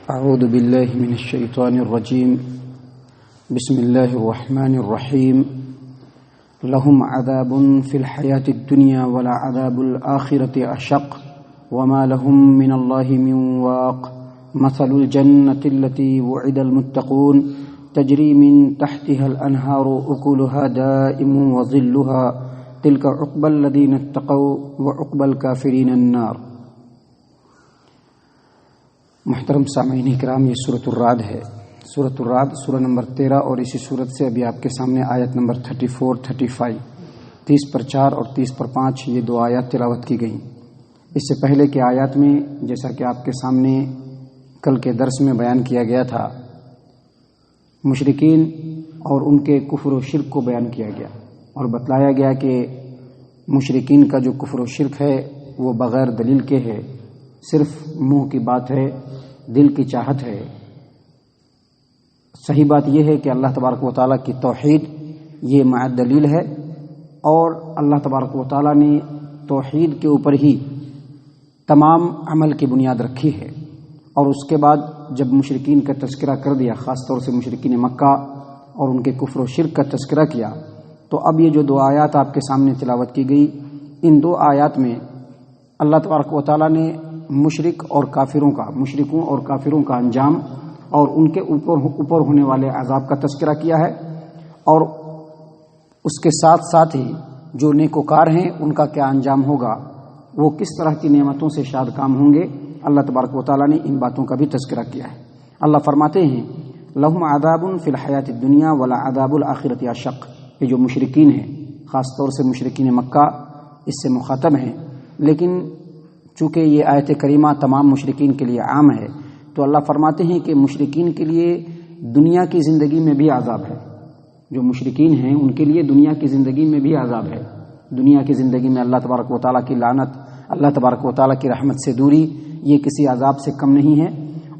اعوذ باللہ من الشیطان الرجیم بسم اللہ الرحمن الرحیم لهم عذاب فی الحیاة الدنیا ولعذاب الآخرة اشق وما لهم من اللہ من واق مثل الجنة التي وعد المتقون تجری من تحتها الانہار اکلها دائم وظلها تلك عقبى الذین اتقوا وعقبى الكافرین النار۔ محترم سامعین کرام، یہ سورۃ الرعد ہے۔ سورۃ الرعد سورہ نمبر 13، اور اسی سورت سے ابھی آپ کے سامنے آیت نمبر 34، 35، 30/4 اور 30/5 یہ دو آیات تلاوت کی گئیں۔ اس سے پہلے کے آیات میں جیسا کہ آپ کے سامنے کل کے درس میں بیان کیا گیا تھا، مشرکین اور ان کے کفر و شرک کو بیان کیا گیا، اور بتلایا گیا کہ مشرکین کا جو کفر و شرک ہے وہ بغیر دلیل کے ہے، صرف منہ کی بات ہے، دل کی چاہت ہے۔ صحیح بات یہ ہے کہ اللہ تبارک و تعالیٰ کی توحید یہ مع دلیل ہے، اور اللہ تبارک و تعالیٰ نے توحید کے اوپر ہی تمام عمل کی بنیاد رکھی ہے۔ اور اس کے بعد جب مشرکین کا تذکرہ کر دیا، خاص طور سے مشرکین مکہ اور ان کے کفر و شرک کا تذکرہ کیا، تو اب یہ جو دو آیات آپ کے سامنے تلاوت کی گئی، ان دو آیات میں اللہ تبارک و تعالیٰ نے مشرکوں اور کافروں کا انجام اور ان کے اوپر ہونے والے عذاب کا تذکرہ کیا ہے، اور اس کے ساتھ ساتھ ہی جو نیکوکار ہیں ان کا کیا انجام ہوگا، وہ کس طرح کی نعمتوں سے شاد کام ہوں گے۔ اللہ تبارک و تعالیٰ نے ان باتوں کا بھی تذکرہ کیا ہے۔ اللہ فرماتے ہیں لہم عذاب فی الحیاۃ الدنیا ولعذاب الآخرۃ اشق۔ یہ جو مشرکین ہیں، خاص طور سے مشرکین مکہ اس سے مخاطب ہیں، لیکن چونکہ یہ آیت کریمہ تمام مشرکین کے لیے عام ہے، تو اللہ فرماتے ہیں کہ مشرکین کے لیے دنیا کی زندگی میں بھی عذاب ہے۔ جو مشرکین ہیں ان کے لیے دنیا کی زندگی میں بھی عذاب ہے۔ دنیا کی زندگی میں اللہ تبارک و تعالیٰ کی لعنت، اللہ تبارک و تعالیٰ کی رحمت سے دوری، یہ کسی عذاب سے کم نہیں ہے۔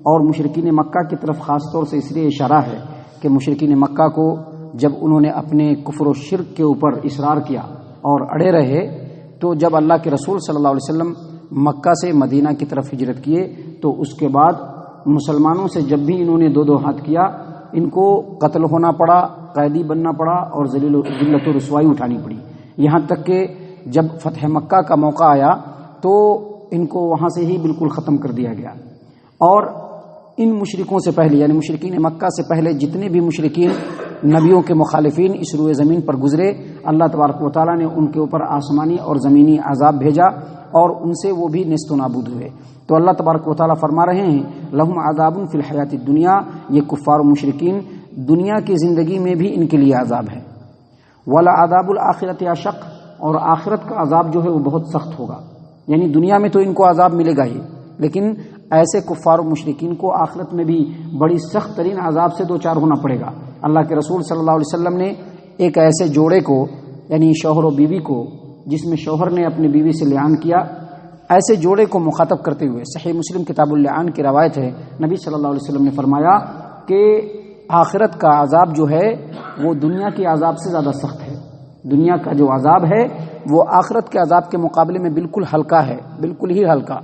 اور مشرکین مکہ کی طرف خاص طور سے اس لیے اشارہ ہے کہ مشرکین مکہ کو جب انہوں نے اپنے کفر و شرک کے اوپر اصرار کیا اور اڑے رہے، تو جب اللہ کے رسول صلی اللہ علیہ وسلم مکہ سے مدینہ کی طرف ہجرت کیے، تو اس کے بعد مسلمانوں سے جب بھی انہوں نے دو ہاتھ کیا، ان کو قتل ہونا پڑا، قیدی بننا پڑا، اور ذلت و رسوائی اٹھانی پڑی۔ یہاں تک کہ جب فتح مکہ کا موقع آیا تو ان کو وہاں سے ہی بالکل ختم کر دیا گیا۔ اور ان مشرکوں سے پہلے، یعنی مشرکین مکہ سے پہلے جتنے بھی مشرکین نبیوں کے مخالفین اس روئے زمین پر گزرے، اللہ تبارک و تعالیٰ نے ان کے اوپر آسمانی اور زمینی عذاب بھیجا، اور ان سے وہ بھی نیست و نابود ہوئے۔ تو اللہ تبارک و تعالیٰ فرما رہے ہیں لہم عذاب فی الحیاۃ الدنیا، یہ کفار و مشرکین دنیا کی زندگی میں بھی ان کے لیے عذاب ہے، ولعذاب الآخرۃ اشق، اور آخرت کا عذاب جو ہے وہ بہت سخت ہوگا۔ یعنی دنیا میں تو ان کو عذاب ملے گا ہی، لیکن ایسے کفار و مشرکین کو آخرت میں بھی بڑی سخت ترین عذاب سے دوچار ہونا پڑے گا۔ اللہ کے رسول صلی اللہ علیہ وسلم نے ایک ایسے جوڑے کو، یعنی شوہر و بیوی کو، جس میں شوہر نے اپنی بیوی سے لعان کیا، ایسے جوڑے کو مخاطب کرتے ہوئے، صحیح مسلم کتاب اللعان کی روایت ہے، نبی صلی اللہ علیہ وسلم نے فرمایا کہ آخرت کا عذاب جو ہے وہ دنیا کے عذاب سے زیادہ سخت ہے۔ دنیا کا جو عذاب ہے وہ آخرت کے عذاب کے مقابلے میں بالکل ہلکا ہے، بالکل ہی ہلکا۔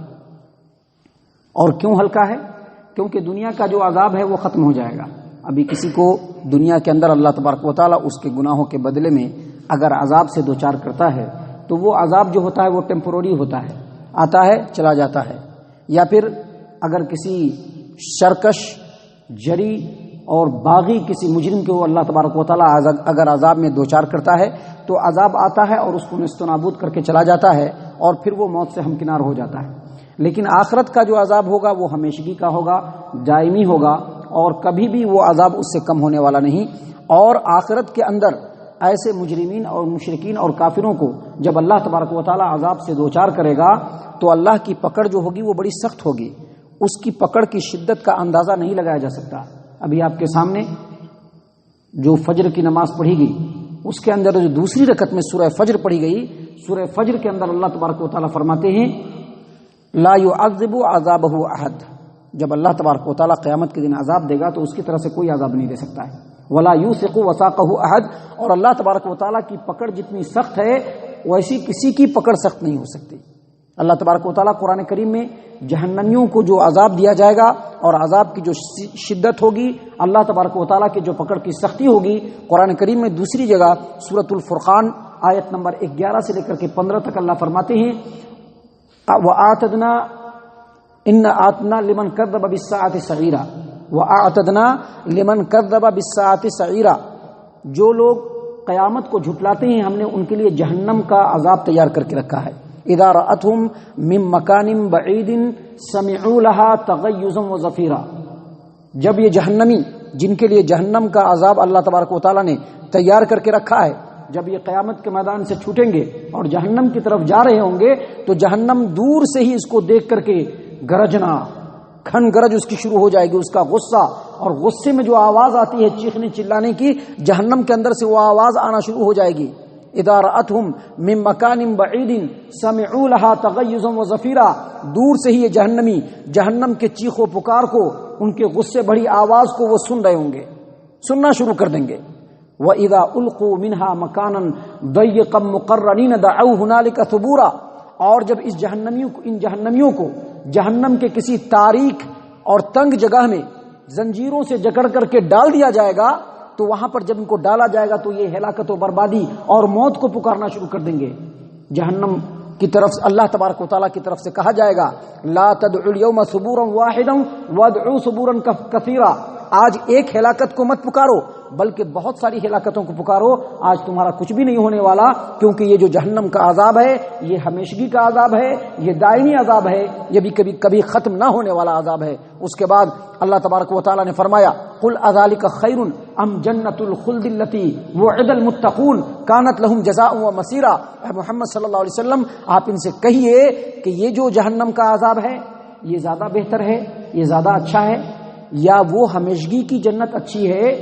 اور کیوں ہلکا ہے؟ کیونکہ دنیا کا جو عذاب ہے وہ ختم ہو جائے گا۔ ابھی کسی کو دنیا کے اندر اللہ تبارک و تعالیٰ اس کے گناہوں کے بدلے میں اگر عذاب سے دوچار کرتا ہے، تو وہ عذاب جو ہوتا ہے وہ ٹیمپروری ہوتا ہے، آتا ہے چلا جاتا ہے۔ یا پھر اگر کسی شرکش، جری اور باغی کسی مجرم کو اللہ تبارک و تعالیٰ اگر عذاب میں دوچار کرتا ہے، تو عذاب آتا ہے اور اس کو نیست و نابود کر کے چلا جاتا ہے، اور پھر وہ موت سے ہمکنار ہو جاتا ہے۔ لیکن آخرت کا جو عذاب ہوگا وہ ہمیشگی کا ہوگا، دائمی ہوگا، اور کبھی بھی وہ عذاب اس سے کم ہونے والا نہیں۔ اور آخرت کے اندر ایسے مجرمین اور مشرکین اور کافروں کو جب اللہ تبارک و تعالیٰ عذاب سے دوچار کرے گا، تو اللہ کی پکڑ جو ہوگی وہ بڑی سخت ہوگی۔ اس کی پکڑ کی شدت کا اندازہ نہیں لگایا جا سکتا۔ ابھی آپ کے سامنے جو فجر کی نماز پڑھی گئی، اس کے اندر جو دوسری رکعت میں سورہ فجر پڑھی گئی، سورہ فجر کے اندر اللہ تبارک و تعالیٰ فرماتے ہیں لا يعذب عذابہ احد۔ جب اللہ تبارک و تعالیٰ قیامت کے دن عذاب دے گا تو اس کی طرح سے کوئی عذاب نہیں دے سکتا ہے۔ ولا یوثق وثاقہ احد، اور اللہ تبارک و تعالیٰ کی پکڑ جتنی سخت ہے ویسی کسی کی پکڑ سخت نہیں ہو سکتی۔ اللہ تبارک و تعالیٰ قرآن کریم میں جہنمیوں کو جو عذاب دیا جائے گا اور عذاب کی جو شدت ہوگی، اللہ تبارک و تعالیٰ کی جو پکڑ کی سختی ہوگی، قرآن کریم میں دوسری جگہ سورۃ الفرقان آیت نمبر 11 سے لے کر کے 15 تک اللہ فرماتے ہیں وَآتَدْنَا لِمَنْ كَذَّبَ بِالسَّاعَةِ سَعِيرًا وَآتَدْنَا لِمَنْ كَذَّبَ بِالسَّاعَةِ سَعِيرًا، جو لوگ قیامت کو جھٹلاتے ہیں ہم نے ان کے لیے جہنم کا عذاب تیار کر کے رکھا ہے۔ اذا رأتهم من مکان بعید سمعوا لها تغیظا وزفیرا، جب یہ جہنمی جن کے لیے جہنم کا عذاب اللہ تبارک و تعالیٰ نے تیار کر کے رکھا ہے، جب یہ قیامت کے میدان سے چھوٹیں گے اور جہنم کی طرف جا رہے ہوں گے تو جہنم دور سے ہی اس کو دیکھ کر کے گرجنا، کھن گرج اس کی شروع ہو جائے گی، اس کا غصہ، اور غصے میں جو آواز آتی ہے چیخنے چلانے کی، جہنم کے اندر سے وہ آواز آنا شروع ہو جائے گی۔ اذا رأتهم من مکان بعید سمعوا لها تغیظا وزفیرا، دور سے ہی یہ جہنمی جہنم کے چیخ و پکار کو، ان کے غصے بڑی آواز کو وہ سن رہے ہوں گے، سننا شروع کر دیں گے۔ وَإِذَا أُلْقُوا مِنْهَا مَكَانًا ضَيِّقًا مُقَرَّنِينَ دَعَوْا هُنَالِكَ ثُبُورًا، اور جب ان جہنمیوں کو جہنم کے کسی تاریک اور تنگ جگہ میں زنجیروں سے جکڑ کر کے ڈال دیا جائے گا تو وہاں پر جب ان کو ڈالا جائے گا تو یہ ہلاکت و بربادی اور موت کو پکارنا شروع کر دیں گے۔ جہنم کی طرف اللہ تبارک و تعالیٰ کی طرف سے کہا جائے گا لا تدعوا اليوم ثبورا واحدا وادعوا ثبورا كثيرا، آج ایک ہلاکت کو مت پکارو بلکہ بہت ساری ہلاکتوں کو پکارو، آج تمہارا کچھ بھی نہیں ہونے والا، کیونکہ یہ جو جہنم کا عذاب ہے یہ ہمیشگی کا عذاب ہے، یہ دائمی عذاب ہے، یہ بھی کبھی ختم نہ ہونے والا عذاب ہے۔ اس کے بعد اللہ تبارک و تعالیٰ نے فرمایا قل اذالک خیر ام جنت الخلد التي وعد المتقون كانت لهم جزاء ومصيرا، اے محمد صلی اللہ علیہ وسلم آپ ان سے کہیے کہ یہ جو جہنم کا عذاب ہے یہ زیادہ بہتر ہے، یہ زیادہ اچھا ہے، یا وہ ہمیشگی کی جنت اچھی ہے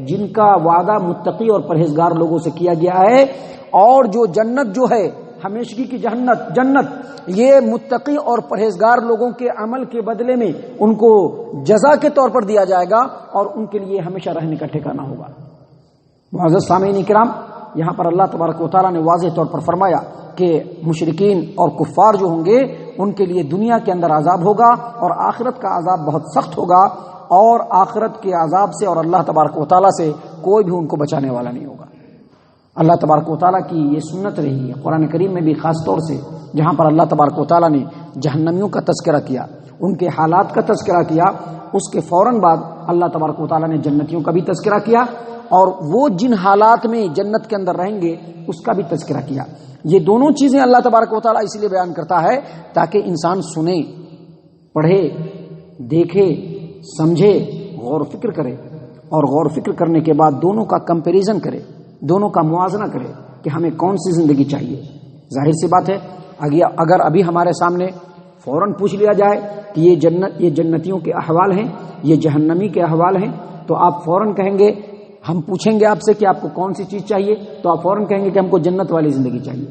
جن کا وعدہ متقی اور پرہیزگار لوگوں سے کیا گیا ہے، اور جو جنت جو ہے ہمیشگی کی جنت یہ متقی اور پرہیزگار لوگوں کے عمل کے بدلے میں ان کو جزا کے طور پر دیا جائے گا اور ان کے لیے ہمیشہ رہنے کا ٹھکانہ ہوگا۔ معزز سامعین کرام، یہاں پر اللہ تبارک و تعالیٰ نے واضح طور پر فرمایا کہ مشرکین اور کفار جو ہوں گے ان کے لیے دنیا کے اندر عذاب ہوگا اور آخرت کا عذاب بہت سخت ہوگا، اور آخرت کے عذاب سے اور اللہ تبارک و تعالیٰ سے کوئی بھی ان کو بچانے والا نہیں ہوگا۔ اللہ تبارک و تعالیٰ کی یہ سنت رہی ہے قرآن کریم میں بھی، خاص طور سے جہاں پر اللہ تبارک و تعالیٰ نے جہنمیوں کا تذکرہ کیا، ان کے حالات کا تذکرہ کیا، اس کے فوراً بعد اللہ تبارک و تعالیٰ نے جنتیوں کا بھی تذکرہ کیا، اور وہ جن حالات میں جنت کے اندر رہیں گے اس کا بھی تذکرہ کیا۔ یہ دونوں چیزیں اللہ تبارک و تعالیٰ اسی لیے بیان کرتا ہے تاکہ انسان سنے، پڑھے، دیکھے، سمجھے، غور و فکر کرے، اور غور و فکر کرنے کے بعد دونوں کا کمپیریزن کرے، دونوں کا موازنہ کرے کہ ہمیں کون سی زندگی چاہیے۔ ظاہر سی بات ہے اگر ابھی ہمارے سامنے فوراً پوچھ لیا جائے کہ یہ جنتیوں کے احوال ہیں، یہ جہنمی کے احوال ہیں، تو آپ فوراً کہیں گے، ہم پوچھیں گے آپ سے کہ آپ کو کون سی چیز چاہیے تو آپ فوراً کہیں گے کہ ہم کو جنت والی زندگی چاہیے۔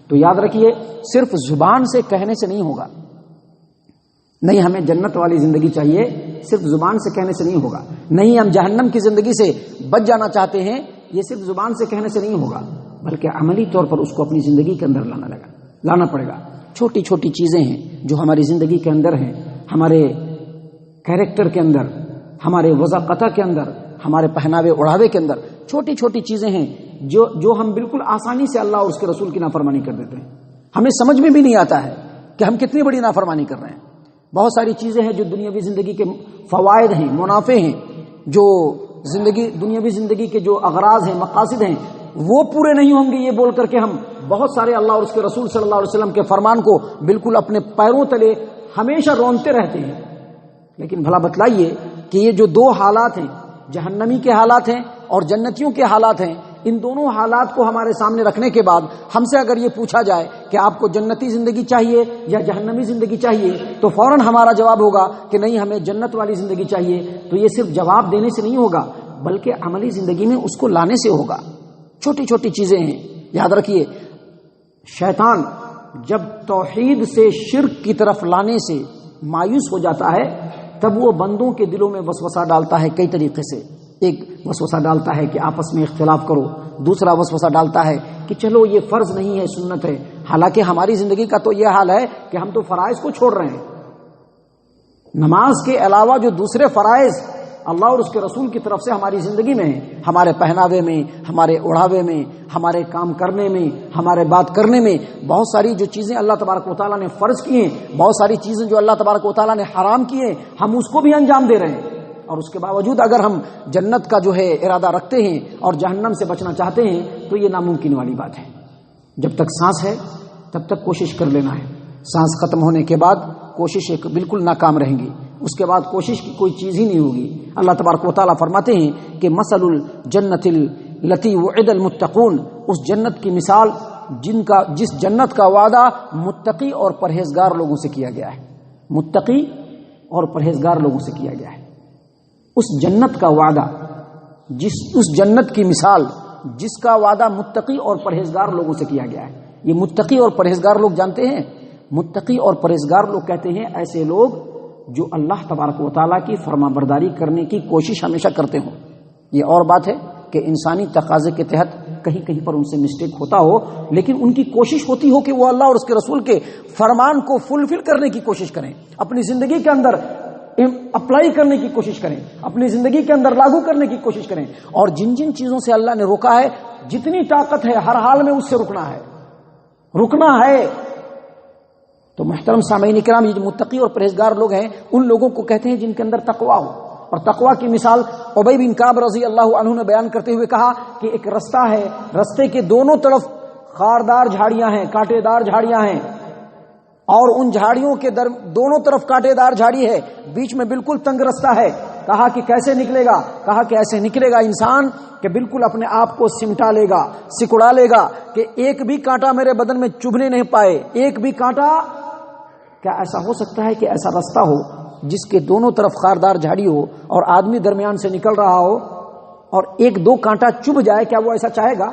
تو یاد رکھیے صرف زبان سے کہنے سے نہیں ہوگا، نہیں ہمیں جنت والی زندگی چاہیے صرف زبان سے کہنے سے نہیں ہوگا، نہیں ہم جہنم کی زندگی سے بچ جانا چاہتے ہیں یہ صرف زبان سے کہنے سے نہیں ہوگا، بلکہ عملی طور پر اس کو اپنی زندگی کے اندر لانا پڑے گا۔ چھوٹی چھوٹی چیزیں ہیں جو ہماری زندگی کے اندر ہیں، ہمارے کیریکٹر کے اندر، ہمارے وضاقتہ کے اندر، ہمارے پہناوے اڑھاوے کے اندر چھوٹی چھوٹی چیزیں ہیں جو ہم بالکل آسانی سے اللہ اور اس کے رسول کی نافرمانی کر دیتے ہیں، ہمیں سمجھ میں بھی نہیں آتا ہے کہ ہم کتنی بڑی نافرمانی کر رہے ہیں۔ بہت ساری چیزیں ہیں جو دنیاوی زندگی کے فوائد ہیں، منافع ہیں، جو دنیاوی زندگی کے جو اغراض ہیں، مقاصد ہیں، وہ پورے نہیں ہوں گے یہ بول کر کے ہم بہت سارے اللہ اور اس کے رسول صلی اللہ علیہ وسلم کے فرمان کو بالکل اپنے پیروں تلے ہمیشہ رونتے رہتے ہیں۔ لیکن بھلا بتلائیے کہ یہ جو دو حالات ہیں، جہنمی کے حالات ہیں اور جنتیوں کے حالات ہیں، ان دونوں حالات کو ہمارے سامنے رکھنے کے بعد ہم سے اگر یہ پوچھا جائے کہ آپ کو جنتی زندگی چاہیے یا جہنمی زندگی چاہیے تو فوراً ہمارا جواب ہوگا کہ نہیں ہمیں جنت والی زندگی چاہیے۔ تو یہ صرف جواب دینے سے نہیں ہوگا بلکہ عملی زندگی میں اس کو لانے سے ہوگا۔ چھوٹی چھوٹی چیزیں ہیں، یاد رکھیے شیطان جب توحید سے شرک کی طرف لانے سے مایوس ہو جاتا ہے تب وہ بندوں کے دلوں میں وسوسہ ڈالتا ہے کئی طریقے سے۔ ایک وسوسہ ڈالتا ہے کہ آپس میں اختلاف کرو، دوسرا وسوسہ ڈالتا ہے کہ چلو یہ فرض نہیں ہے، سنت ہے، حالانکہ ہماری زندگی کا تو یہ حال ہے کہ ہم تو فرائض کو چھوڑ رہے ہیں. نماز کے علاوہ جو دوسرے فرائض اللہ اور اس کے رسول کی طرف سے ہماری زندگی میں ہیں، ہمارے پہناوے میں، ہمارے اڑھاوے میں، ہمارے کام کرنے میں، ہمارے بات کرنے میں، بہت ساری جو چیزیں اللہ تبارک و تعالیٰ نے فرض کی ہیں، بہت ساری چیزیں جو اللہ تبارک و تعالیٰ نے حرام کی ہیں، ہم اس کو بھی انجام دے رہے ہیں. اور اس کے باوجود اگر ہم جنت کا جو ہے ارادہ رکھتے ہیں اور جہنم سے بچنا چاہتے ہیں تو یہ ناممکن والی بات ہے. جب تک سانس ہے تب تک کوشش کر لینا ہے. سانس ختم ہونے کے بعد کوشش بالکل ناکام رہیں گی. اس کے بعد کوشش کی کوئی چیز ہی نہیں ہوگی. اللہ تبارک و تعالیٰ فرماتے ہیں کہ مثل الجنت التی وعد المتقون، اس جنت کی مثال جس جنت کا وعدہ متقی اور پرہیزگار لوگوں سے کیا گیا ہے. متقی اور پرہیزگار لوگوں سے کیا گیا ہے. اس جنت کا وعدہ، اس جنت کی مثال جس کا وعدہ متقی اور پرہیزگار لوگوں سے کیا گیا ہے. یہ متقی اور پرہیزگار لوگ جانتے ہیں؟ متقی اور پرہیزگار لوگ کہتے ہیں ایسے لوگ جو اللہ تبارک و تعالیٰ کی فرما برداری کرنے کی کوشش ہمیشہ کرتے ہوں. یہ اور بات ہے کہ انسانی تقاضے کے تحت کہیں کہیں پر ان سے مسٹیک ہوتا ہو، لیکن ان کی کوشش ہوتی ہو کہ وہ اللہ اور اس کے رسول کے فرمان کو فلفل کرنے کی کوشش کریں، اپنی زندگی کے اندر اپلائی کرنے کی کوشش کریں، اپنی زندگی کے اندر لاگو کرنے کی کوشش کریں. اور جن جن چیزوں سے اللہ نے روکا ہے، جتنی طاقت ہے ہر حال میں اس سے رکنا ہے. تو محترم سامعین کرام، یہ جو متقی اور پرہیزگار لوگ ہیں ان لوگوں کو کہتے ہیں جن کے اندر تقویٰ ہو. اور تقویٰ کی مثال ابی بن کعب رضی اللہ عنہ نے بیان کرتے ہوئے کہا کہ ایک رستہ ہے، رستے کے دونوں طرف خاردار جھاڑیاں ہیں، کانٹے دار جھاڑیاں ہیں، اور ان جھاڑیوں کے دونوں طرف کانٹے دار جھاڑی ہے، بیچ میں بالکل تنگ رستہ ہے. کہا کہ کیسے نکلے گا؟ کہا کہ ایسے نکلے گا انسان کہ بالکل اپنے آپ کو سمٹا لے گا، سکڑا لے گا کہ ایک بھی کانٹا میرے بدن میں چبھنے نہیں پائے، ایک بھی کانٹا. کیا ایسا ہو سکتا ہے کہ ایسا رستہ ہو جس کے دونوں طرف خاردار جھاڑی ہو اور آدمی درمیان سے نکل رہا ہو اور ایک دو کانٹا چبھ جائے؟ کیا وہ ایسا چاہے گا؟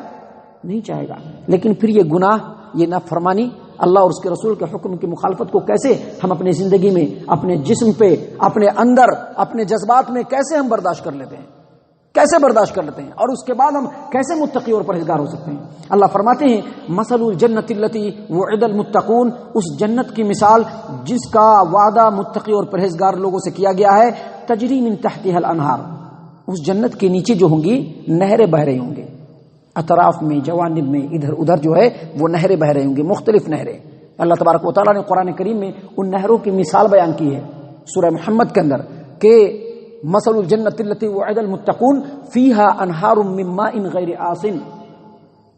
نہیں چاہے گا. لیکن پھر یہ گناہ، یہ نافرمانی، اللہ اور اس کے رسول کے حکم کی مخالفت کو کیسے ہم اپنی زندگی میں، اپنے جسم پہ، اپنے اندر، اپنے جذبات میں کیسے ہم برداشت کر لیتے ہیں، کیسے برداشت کر لیتے ہیں، اور اس کے بعد ہم کیسے متقی اور پرہیزگار ہو سکتے ہیں؟ اللہ فرماتے ہیں مثل الجنت التی وعد المتقون، اس جنت کی مثال جس کا وعدہ متقی اور پرہیزگار لوگوں سے کیا گیا ہے. تجری من تحتها الانہار، اس جنت کے نیچے جو ہوں گی نہریں بہ رہی ہوں گی، اطراف میں، جوانب میں، ادھر ادھر جو ہے وہ نہریں بہ رہی ہوں گی، مختلف نہریں. اللہ تبارک و تعالیٰ نے قرآن کریم میں ان نہروں کی مثال بیان کی ہے سورہ محمد کے اندر کہ مثل الجنت التی وعد المتقون فیہا انہار من ماء غیر آسن.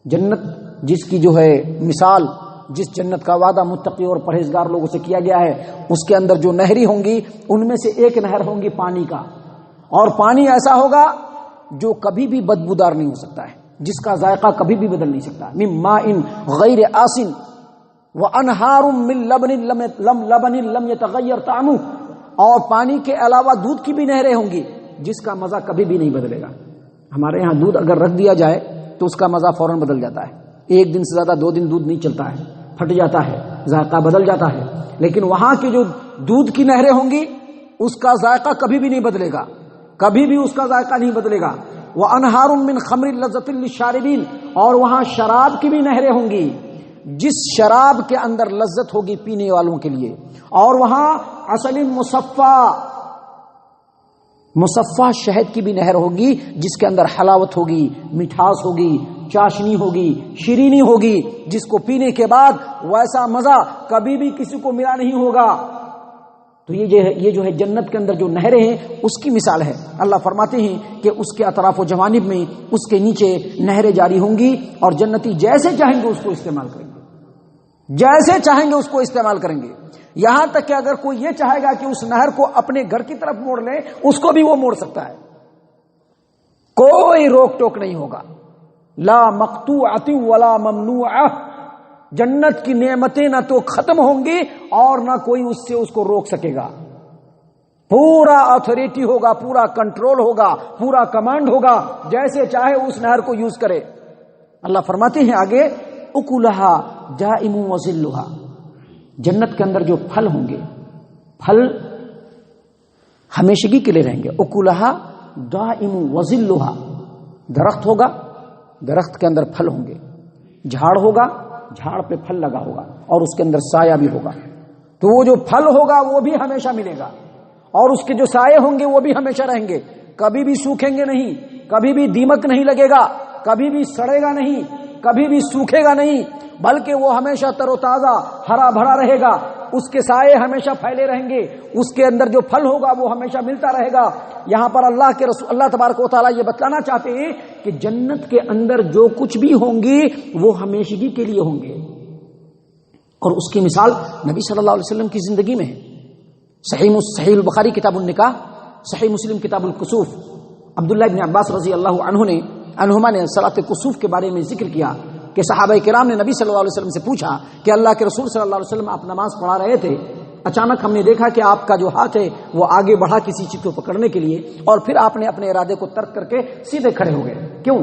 جنت جس کی جو ہے مثال، جس جنت کا وعدہ متقی اور پرہیزگار لوگوں سے کیا گیا ہے، اس کے اندر جو نہری ہوں گی ان میں سے ایک نہر ہوں گی پانی کا، اور پانی ایسا ہوگا جو کبھی بھی بدبودار نہیں ہو سکتا ہے، جس کا ذائقہ کبھی بھی بدل نہیں سکتا. من ماء غیر آسن وانہار من لبن لم یتغیر طعمہ، اور پانی کے علاوہ دودھ کی بھی نہریں ہوں گی جس کا مزہ کبھی بھی نہیں بدلے گا. ہمارے ہاں دودھ اگر رکھ دیا جائے تو اس کا مزہ فوراً بدل جاتا ہے، ایک دن سے زیادہ 2 دن دودھ نہیں چلتا ہے، پھٹ جاتا ہے، ذائقہ بدل جاتا ہے. لیکن وہاں کی جو دودھ کی نہریں ہوں گی اس کا ذائقہ کبھی بھی نہیں بدلے گا، کبھی بھی اس کا ذائقہ نہیں بدلے گا. وانہار من خمر لذۃ للشاربین، اور وہاں شراب کی بھی نہریں ہوں گی جس شراب کے اندر لذت ہوگی پینے والوں کے لیے. اور وہاں عسل مصفا شہد کی بھی نہر ہوگی جس کے اندر حلاوت ہوگی، مٹھاس ہوگی، چاشنی ہوگی، شیرینی ہوگی، جس کو پینے کے بعد ویسا مزہ کبھی بھی کسی کو ملا نہیں ہوگا. تو یہ جو ہے جنت کے اندر جو نہریں ہیں اس کی مثال ہے. اللہ فرماتے ہیں کہ اس کے اطراف و جوانب میں اس کے نیچے نہریں جاری ہوں گی، اور جنتی جیسے چاہیں گے اس کو استعمال کریں گے، جیسے چاہیں گے اس کو استعمال کریں گے. یہاں تک کہ اگر کوئی یہ چاہے گا کہ اس نہر کو اپنے گھر کی طرف موڑ لے اس کو بھی وہ موڑ سکتا ہے، کوئی روک ٹوک نہیں ہوگا. لا مقطوعۃ ولا ممنوعہ، جنت کی نعمتیں نہ تو ختم ہوں گی اور نہ کوئی اس سے اس کو روک سکے گا. پورا اتھارٹی ہوگا، پورا کنٹرول ہوگا، پورا کمانڈ ہوگا، جیسے چاہے اس نہر کو یوز کرے. اللہ فرماتے ہیں آگے اکلھا دائم وظلھا، جنت کے اندر جو پھل ہوں گے، پھل ہمیشگی کے لیے رہیں گے. اکلھا دائم وظلھا، درخت ہوگا، درخت کے اندر پھل ہوں گے، جھاڑ ہوگا، جھاڑ پہ پھل لگا ہوگا اور اس کے اندر سایہ بھی ہوگا، تو وہ جو پھل ہوگا وہ بھی ہمیشہ ملے گا، اور اس کے جو سائے ہوں گے وہ بھی ہمیشہ رہیں گے، کبھی بھی سوکھیں گے نہیں، کبھی بھی دیمک نہیں لگے گا، کبھی بھی سڑے گا نہیں، کبھی بھی سوکھے گا نہیں، بلکہ وہ ہمیشہ تر و تازہ ہرا بھرا رہے گا، اس کے سائے ہمیشہ پھیلے رہیں گے، اس کے اندر جو پھل ہوگا وہ ہمیشہ ملتا رہے گا۔ یہاں پر اللہ کے رسول اللہ تبارک و تعالیٰ یہ بتلانا چاہتے ہیں کہ جنت کے اندر جو کچھ بھی ہوں گے وہ ہمیشگی کے لیے ہوں گے، اور اس کی مثال نبی صلی اللہ علیہ وسلم کی زندگی میں ہے۔ صحیح البخاری کتاب النکاح، صحیح مسلم کتاب الکسوف، عبداللہ ابن عباس رضی اللہ عنہما نے صلاۃ کسوف کے بارے میں ذکر کیا کہ صحابہ کرام نے نبی صلی اللہ علیہ وسلم سے پوچھا کہ اللہ کے رسول صلی اللہ علیہ وسلم آپ نماز پڑھا رہے تھے، اچانک ہم نے دیکھا کہ آپ کا جو ہاتھ ہے وہ آگے بڑھا کسی چیز کو پکڑنے کے لیے، اور پھر آپ نے اپنے ارادے کو ترک کر کے سیدھے کھڑے ہو گئے، کیوں؟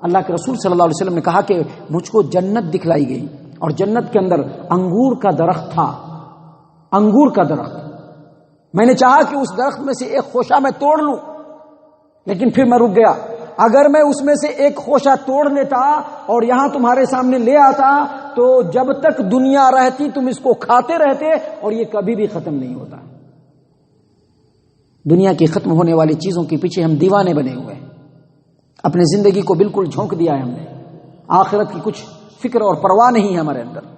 اللہ کے رسول صلی اللہ علیہ وسلم نے کہا کہ مجھ کو جنت دکھلائی گئی، اور جنت کے اندر انگور کا درخت تھا، انگور کا درخت، میں نے چاہا کہ اس درخت میں سے ایک خوشہ میں توڑ لوں، لیکن پھر میں رک گیا، اگر میں اس میں سے ایک خوشہ توڑ لیتا اور یہاں تمہارے سامنے لے آتا تو جب تک دنیا رہتی تم اس کو کھاتے رہتے اور یہ کبھی بھی ختم نہیں ہوتا۔ دنیا کی ختم ہونے والی چیزوں کے پیچھے ہم دیوانے بنے ہوئے ہیں، اپنی زندگی کو بالکل جھونک دیا ہے ہم نے، آخرت کی کچھ فکر اور پرواہ نہیں ہے ہمارے اندر۔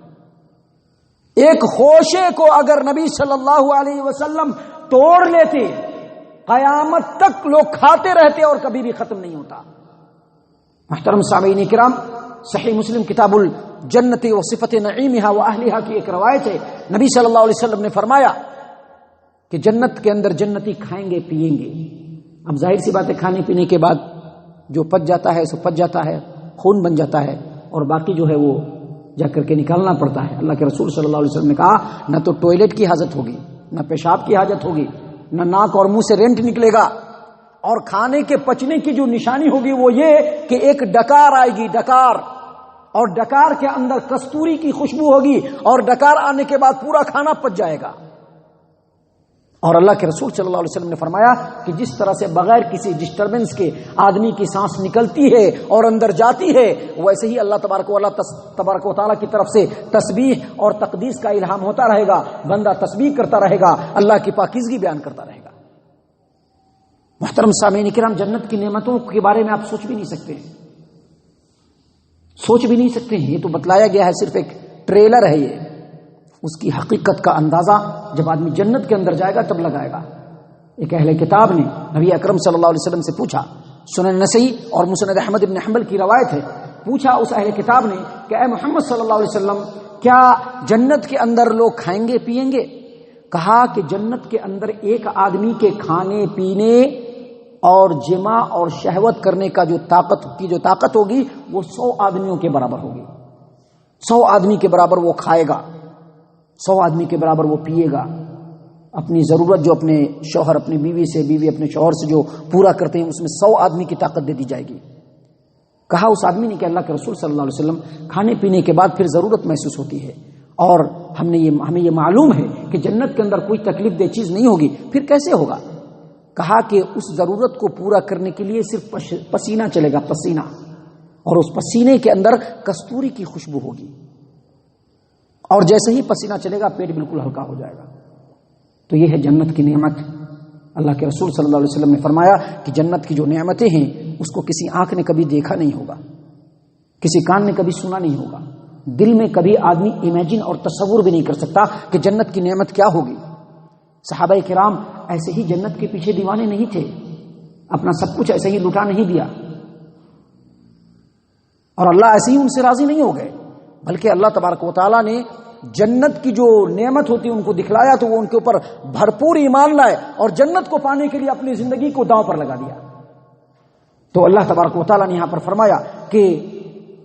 ایک خوشے کو اگر نبی صلی اللہ علیہ وسلم توڑ لیتے قیامت تک لوگ کھاتے رہتے اور کبھی بھی ختم نہیں ہوتا۔ محترم سامعین کرام، صحیح مسلم کتاب الجنت و صفت نعیمہا و اہلہا کی ایک روایت ہے، نبی صلی اللہ علیہ وسلم نے فرمایا کہ جنت کے اندر جنتی کھائیں گے پیئیں گے۔ اب ظاہر سی بات ہے کھانے پینے کے بعد جو پچ جاتا ہے سو پچ جاتا ہے، خون بن جاتا ہے، اور باقی جو ہے وہ جا کر کے نکالنا پڑتا ہے۔ اللہ کے رسول صلی اللہ علیہ وسلم نے کہا نہ تو ٹوائلٹ کی حاجت ہوگی، نہ پیشاب کی حاجت ہوگی، نہ ناک اور منہ سے رینٹ نکلے گا، اور کھانے کے پچنے کی جو نشانی ہوگی وہ یہ کہ ایک ڈکار آئے گی، ڈکار، اور ڈکار کے اندر کستوری کی خوشبو ہوگی، اور ڈکار آنے کے بعد پورا کھانا پچ جائے گا۔ اور اللہ کے رسول صلی اللہ علیہ وسلم نے فرمایا کہ جس طرح سے بغیر کسی ڈسٹربنس کے آدمی کی سانس نکلتی ہے اور اندر جاتی ہے، ویسے ہی اللہ تبارک و تعالیٰ کی طرف سے تسبیح اور تقدیس کا الہام ہوتا رہے گا، بندہ تسبیح کرتا رہے گا، اللہ کی پاکیزگی بیان کرتا رہے گا۔ محترم سامعین کرام، جنت کی نعمتوں کے بارے میں آپ سوچ بھی نہیں سکتے، سوچ بھی نہیں سکتے ہیں، یہ تو بتلایا گیا ہے، صرف ایک ٹریلر ہے، یہ اس کی حقیقت کا اندازہ جب آدمی جنت کے اندر جائے گا تب لگائے گا۔ ایک اہل کتاب نے نبی اکرم صلی اللہ علیہ وسلم سے پوچھا، سنن نسائی اور مسند احمد بن حنبل کی روایت ہے، پوچھا اس اہل کتاب نے کہ اے محمد صلی اللہ علیہ وسلم، کیا جنت کے اندر لوگ کھائیں گے پیئیں گے؟ کہا کہ جنت کے اندر ایک آدمی کے کھانے پینے اور جماع اور شہوت کرنے کا جو طاقت ہوگی وہ 100 آدمیوں کے برابر ہوگی۔ 100 آدمی کے برابر وہ کھائے گا، 100 آدمی کے برابر وہ پیے گا، اپنی ضرورت جو اپنے شوہر اپنی بیوی سے، بیوی اپنے شوہر سے جو پورا کرتے ہیں اس میں 100 آدمی کی طاقت دے دی جائے گی۔ کہا اس آدمی نے کہ اللہ کے رسول صلی اللہ علیہ وسلم، کھانے پینے کے بعد پھر ضرورت محسوس ہوتی ہے، اور ہمیں یہ معلوم ہے کہ جنت کے اندر کوئی تکلیف دہ چیز نہیں ہوگی، پھر کیسے ہوگا؟ کہا کہ اس ضرورت کو پورا کرنے کے لیے صرف پسینہ چلے گا، پسینہ، اور اس پسینے کے اندر کستوری کی خوشبو ہوگی، اور جیسے ہی پسینہ چلے گا پیٹ بالکل ہلکا ہو جائے گا۔ تو یہ ہے جنت کی نعمت۔ اللہ کے رسول صلی اللہ علیہ وسلم نے فرمایا کہ جنت کی جو نعمتیں ہیں اس کو کسی آنکھ نے کبھی دیکھا نہیں ہوگا، کسی کان نے کبھی سنا نہیں ہوگا، دل میں کبھی آدمی امیجن اور تصور بھی نہیں کر سکتا کہ جنت کی نعمت کیا ہوگی۔ صحابہ کرام ایسے ہی جنت کے پیچھے دیوانے نہیں تھے، اپنا سب کچھ ایسے ہی لٹا نہیں دیا، اور اللہ ایسے ہی ان سے راضی نہیں ہو گئے، بلکہ اللہ تبارک و تعالیٰ نے جنت کی جو نعمت ہوتی ان کو دکھلایا تو وہ ان کے اوپر بھرپور ایمان لائے اور جنت کو پانے کے لیے اپنی زندگی کو داؤں پر لگا دیا۔ تو اللہ تبارک و تعالیٰ نے یہاں پر فرمایا کہ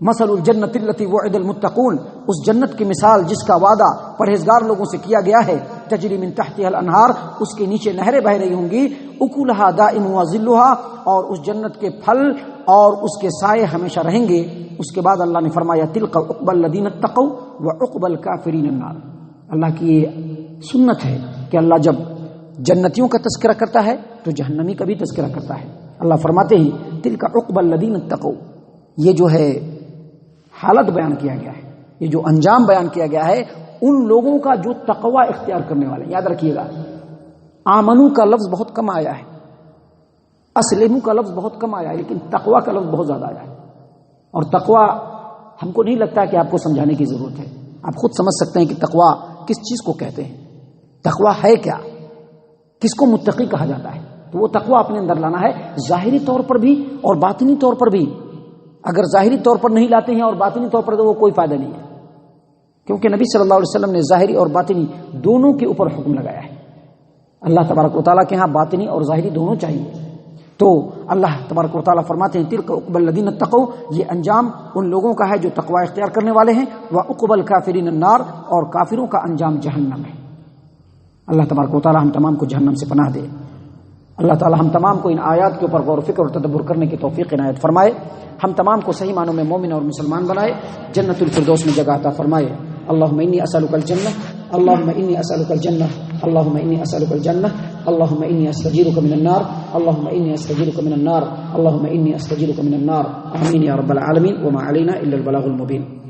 مثل الجنت التی وعد المتقون، اس جنت کی مثال جس کا وعدہ پرہیزگار لوگوں سے کیا گیا ہے، تجری من تحتها الانہار، اس کے نیچے نہریں بہ رہی ہوں گی، اکلھا دائم وظلھا، اور اس جنت کے پھل اور اس کے سائے ہمیشہ رہیں گے۔ اس کے بعد اللہ نے فرمایا تلک عقبى الذین اتقوا وعقبى الکافرین النار۔ اللہ کی یہ سنت ہے کہ اللہ جب جنتیوں کا تذکرہ کرتا ہے تو جہنمی کا بھی تذکرہ کرتا ہے۔ اللہ فرماتے ہیں تلک عقبى الذین اتقوا، یہ جو ہے حالت بیان کیا گیا ہے یہ جو انجام بیان کیا گیا ہے ان لوگوں کا جو تقوی اختیار کرنے والے. یاد رکھیے گا آمنو کا لفظ بہت کم آیا ہے, اسلمو کا لفظ بہت کم آیا ہے, لیکن تقوی کا لفظ بہت زیادہ آیا ہے. اور تقوی ہم کو نہیں لگتا کہ آپ کو سمجھانے کی ضرورت ہے, آپ خود سمجھ سکتے ہیں کہ تقوی کس چیز کو کہتے ہیں, تقوی ہے کیا, کس کو متقی کہا جاتا ہے. تو وہ تقوی اپنے اندر لانا ہے ظاہری طور پر بھی اور باطنی طور پر بھی. اگر ظاہری طور پر نہیں لاتے ہیں اور باطنی طور پر تو وہ کوئی فائدہ نہیں ہے, کیونکہ نبی صلی اللہ علیہ وسلم نے ظاہری اور باطنی دونوں کے اوپر حکم لگایا ہے. اللہ تبارک و تعالیٰ کے ہاں باطنی اور ظاہری دونوں چاہیے. تو اللہ تبارک و تعالیٰ فرماتے ہیں تلک عقبی الذین اتقوا, یہ انجام ان لوگوں کا ہے جو تقوی اختیار کرنے والے ہیں. وعقبی الکافرین النار, اور کافروں کا انجام جہنم ہے. اللہ تبارک و تعالیٰ ہم تمام کو جہنم سے پناہ دے. اللہ تعالیٰ ہم تمام کو ان آیات کے اوپر غور و فکر اور تدبر کرنے کی توفیق عنایت فرمائے. ہم تمام کو صحیح معنوں میں مومن اور مسلمان بنائے, جنت الفردوس میں جگہ عطا فرمائے. اللهم إني أسألك الجنة, اللهم إني أسألك الجنة, اللهم إني أسألك الجنة, اللهم إني أستجيرك من النار, اللهم إني أستجيرك من النار, اللهم إني أستجيرك من النار. آمين يا رب العالمين. وما علينا إلا البلاغ المبين.